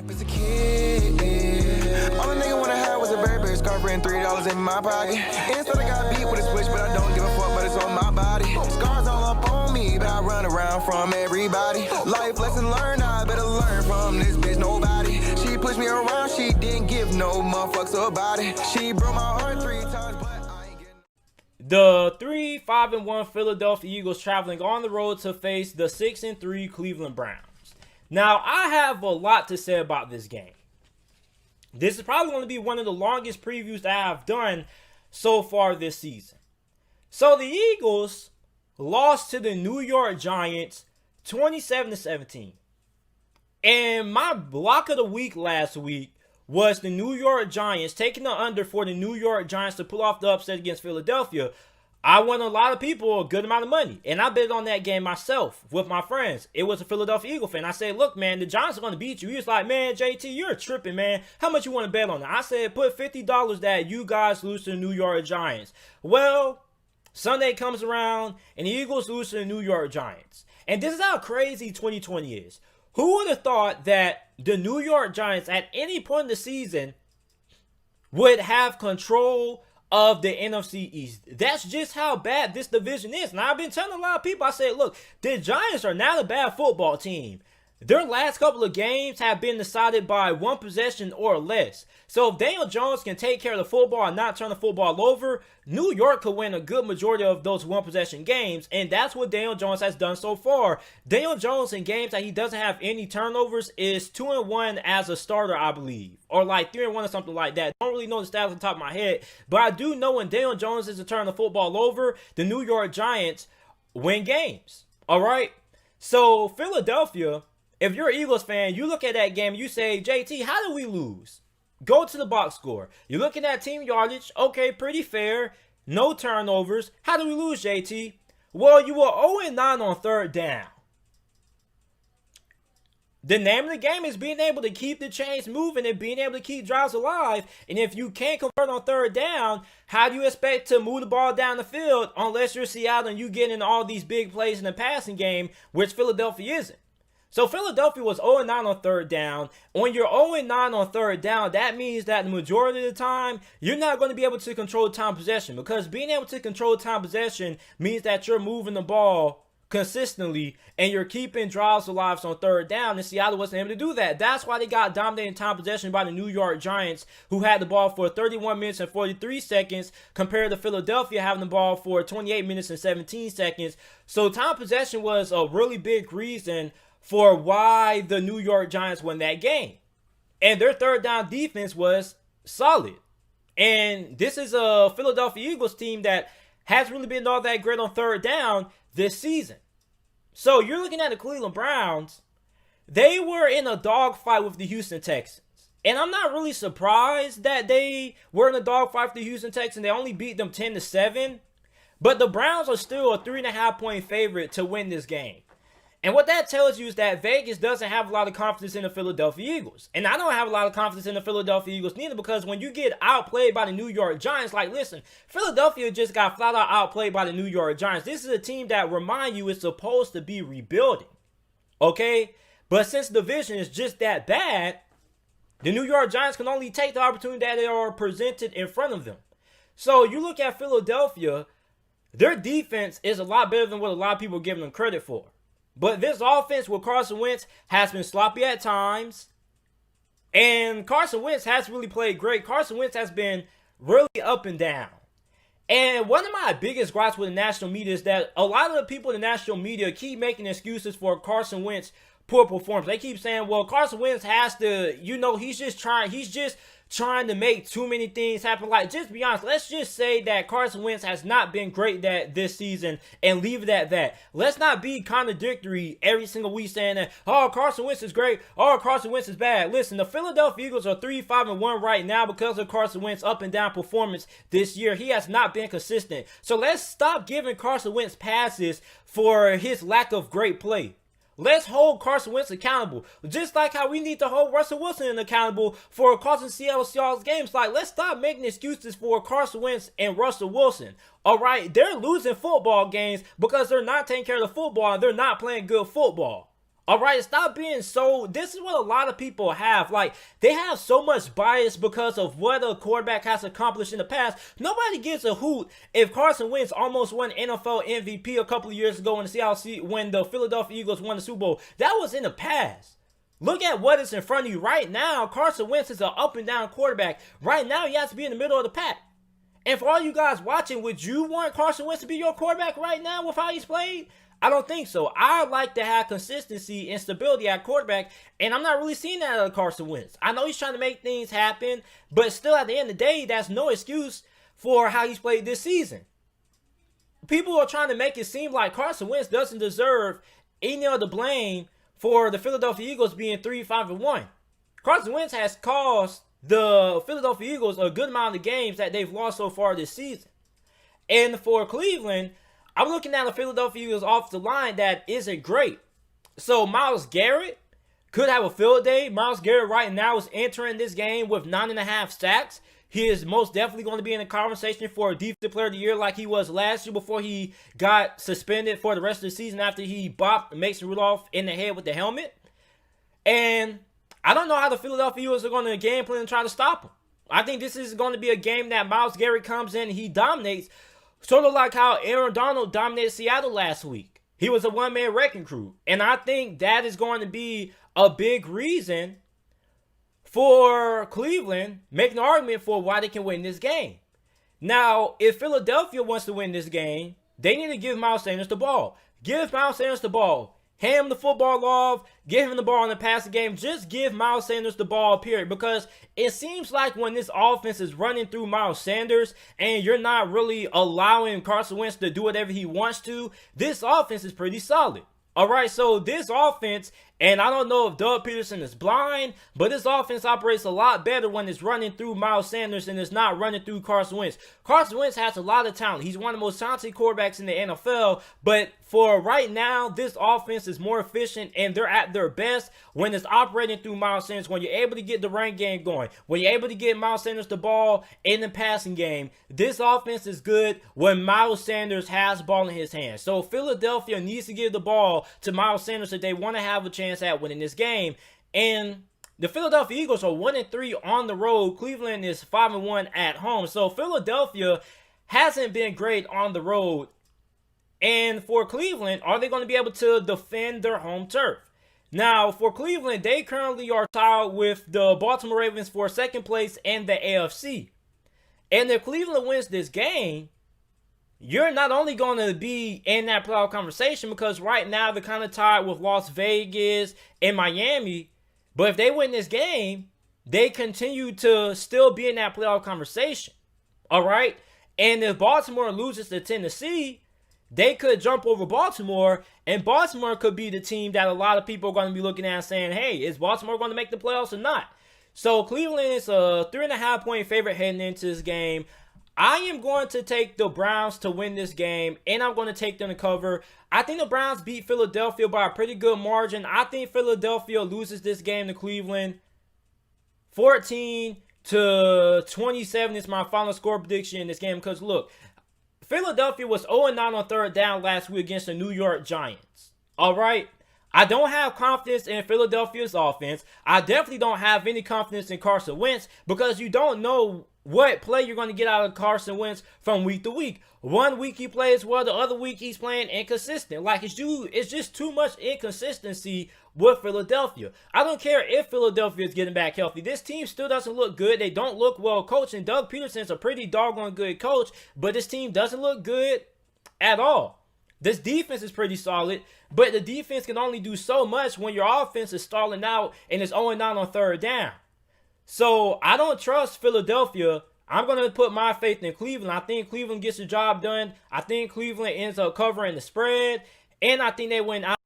As a kid, all a nigga wanna have was a Burberry scarf and $3 in my pocket. Instead I got beat with a switch, but I don't give a fuck, but it's on my body. Scars all up on me, but I run around from everybody. Life lesson learned, I better learn from this bitch, nobody. She pushed me around, she didn't give no motherfucks about it. She broke my heart 3 times, but I ain't getting... The 3-5-1 Philadelphia Eagles traveling on the road to face the 6-3 Cleveland Browns. Now, I have a lot to say about this game. This is probably going to be one of the longest previews that I have done so far this season. So, the Eagles lost to the New York Giants 27-17. And my block of the week last week was the New York Giants taking the under for the New York Giants to pull off the upset against Philadelphia. I won a lot of people a good amount of money. And I bet on that game myself with my friends. It was a Philadelphia Eagle fan. I said, look, man, the Giants are going to beat you. He was like, man, JT, you're tripping, man. How much you want to bet on it? I said, put $50 that you guys lose to the New York Giants. Well, Sunday comes around and the Eagles lose to the New York Giants. And this is how crazy 2020 is. Who would have thought that the New York Giants at any point in the season would have control of the NFC East? That's just how bad this division is. And I've been telling a lot of people, I said, look, the Giants are not a bad football team. Their last couple of games have been decided by one possession or less. So if Daniel Jones can take care of the football and not turn the football over, New York could win a good majority of those one possession games. And that's what Daniel Jones has done so far. Daniel Jones in games that he doesn't have any turnovers is 2-1 as a starter, I believe. Or like 3-1 or something like that. Don't really know the stats on top of my head. But I do know when Daniel Jones is to turn the football over, the New York Giants win games. Alright? So Philadelphia, if you're an Eagles fan, you look at that game, you say, JT, how did we lose? Go to the box score. You're looking at team yardage. Okay, pretty fair. No turnovers. How did we lose, JT? Well, you were 0-9 on third down. The name of the game is being able to keep the chains moving and being able to keep drives alive. And if you can't convert on third down, how do you expect to move the ball down the field unless you're Seattle and you get in all these big plays in the passing game, which Philadelphia isn't? So Philadelphia was 0-9 on third down. When you're 0-9 on third down, that means that the majority of the time, you're not going to be able to control time possession. Because being able to control time possession means that you're moving the ball consistently and you're keeping drives alive on third down. And Seattle wasn't able to do that. That's why they got dominating time possession by the New York Giants, who had the ball for 31 minutes and 43 seconds compared to Philadelphia having the ball for 28 minutes and 17 seconds. So time possession was a really big reason for why the New York Giants won that game. And their third down defense was solid. And this is a Philadelphia Eagles team that hasn't really been all that great on third down this season. So you're looking at the Cleveland Browns. They were in a dogfight with the Houston Texans. And I'm not really surprised that they were in a dogfight with the Houston Texans. They only beat them 10-7. But the Browns are still a 3.5-point favorite to win this game. And what that tells you is that Vegas doesn't have a lot of confidence in the Philadelphia Eagles. And I don't have a lot of confidence in the Philadelphia Eagles neither, because when you get outplayed by the New York Giants, like, listen, Philadelphia just got flat out outplayed by the New York Giants. This is a team that, remind you, is supposed to be rebuilding. Okay? But since the division is just that bad, the New York Giants can only take the opportunity that they are presented in front of them. So you look at Philadelphia, their defense is a lot better than what a lot of people are giving them credit for. But this offense with Carson Wentz has been sloppy at times. And Carson Wentz has really played great. Carson Wentz has been really up and down. And one of my biggest gripes with the national media is that a lot of the people in the national media keep making excuses for Carson Wentz poor performance. They keep saying, well, Carson Wentz has to, he's just trying to make too many things happen. Like, just be honest, let's just say that Carson Wentz has not been great this season and leave it at that. Let's not be contradictory every single week saying that, oh, Carson Wentz is great, oh, Carson Wentz is bad. Listen, the Philadelphia Eagles are 3-5-1 right now because of Carson Wentz up and down performance this year. He has not been consistent. So let's stop giving Carson Wentz passes for his lack of great play. Let's hold Carson Wentz accountable. Just like how we need to hold Russell Wilson accountable for costing Seattle Seahawks games. Like, let's stop making excuses for Carson Wentz and Russell Wilson. All right? They're losing football games because they're not taking care of the football and they're not playing good football. All right, stop being so. This is what a lot of people have. Like, they have so much bias because of what a quarterback has accomplished in the past. Nobody gives a hoot if Carson Wentz almost won NFL MVP a couple of years ago when the Philadelphia Eagles won the Super Bowl. That was in the past. Look at what is in front of you right now. Carson Wentz is an up and down quarterback. Right now, he has to be in the middle of the pack. And for all you guys watching, would you want Carson Wentz to be your quarterback right now with how he's played? I don't think so. I like to have consistency and stability at quarterback, and I'm not really seeing that out of Carson Wentz. I know he's trying to make things happen, but still at the end of the day, that's no excuse for how he's played this season. People are trying to make it seem like Carson Wentz doesn't deserve any of the blame for the Philadelphia Eagles being 3-5-1. Carson Wentz has caused the Philadelphia Eagles a good amount of games that they've lost so far this season. And for Cleveland, I'm looking at the Philadelphia Eagles offensive line that isn't great. So Myles Garrett could have a field day. Myles Garrett right now is entering this game with 9.5 sacks. He is most definitely going to be in the conversation for a Defensive Player of the Year like he was last year before he got suspended for the rest of the season after he bopped Mason Rudolph in the head with the helmet. And I don't know how the Philadelphia Eagles are going to game plan and try to stop him. I think this is going to be a game that Myles Garrett comes in and he dominates. Sort of like how Aaron Donald dominated Seattle last week. He was a one-man wrecking crew. And I think that is going to be a big reason for Cleveland making an argument for why they can win this game. Now, if Philadelphia wants to win this game, they need to give Miles Sanders the ball. Give Miles Sanders the ball. Hand him the football off. Give him the ball in the passing game. Just give Miles Sanders the ball, period. Because it seems like when this offense is running through Miles Sanders and you're not really allowing Carson Wentz to do whatever he wants to, this offense is pretty solid. All right, so this offense, and I don't know if Doug Peterson is blind, but this offense operates a lot better when it's running through Miles Sanders and it's not running through Carson Wentz. Carson Wentz has a lot of talent. He's one of the most talented quarterbacks in the NFL, but for right now, this offense is more efficient and they're at their best when it's operating through Miles Sanders, when you're able to get the run game going, when you're able to get Miles Sanders the ball in the passing game. This offense is good when Miles Sanders has the ball in his hands. So Philadelphia needs to give the ball to Miles Sanders if they want to have a chance at winning this game. And the Philadelphia Eagles are 1-3 on the road. Cleveland is 5-1 at home. So Philadelphia hasn't been great on the road. And for Cleveland, are they going to be able to defend their home turf? Now, for Cleveland, they currently are tied with the Baltimore Ravens for second place in the AFC. And if Cleveland wins this game, you're not only going to be in that playoff conversation because right now they're kind of tied with Las Vegas and Miami. But if they win this game, they continue to still be in that playoff conversation. All right? And if Baltimore loses to Tennessee, they could jump over Baltimore, and Baltimore could be the team that a lot of people are going to be looking at and saying, hey, is Baltimore going to make the playoffs or not? So Cleveland is a 3.5-point favorite heading into this game. I am going to take the Browns to win this game, and I'm going to take them to cover. I think the Browns beat Philadelphia by a pretty good margin. I think Philadelphia loses this game to Cleveland. 14-27 is my final score prediction in this game because, look, Philadelphia was 0-9 on third down last week against the New York Giants. All right? I don't have confidence in Philadelphia's offense. I definitely don't have any confidence in Carson Wentz because you don't know what play you're going to get out of Carson Wentz from week to week. One week he plays well, the other week he's playing inconsistent. Like, it's just too much inconsistency with Philadelphia. I don't care if Philadelphia is getting back healthy. This team still doesn't look good. They don't look well coached, and Doug Peterson's a pretty doggone good coach, but this team doesn't look good at all. This defense is pretty solid, but the defense can only do so much when your offense is stalling out and it's 0-9 on third down. So I don't trust Philadelphia. I'm going to put my faith in Cleveland. I think Cleveland gets the job done. I think Cleveland ends up covering the spread, and I think they win out.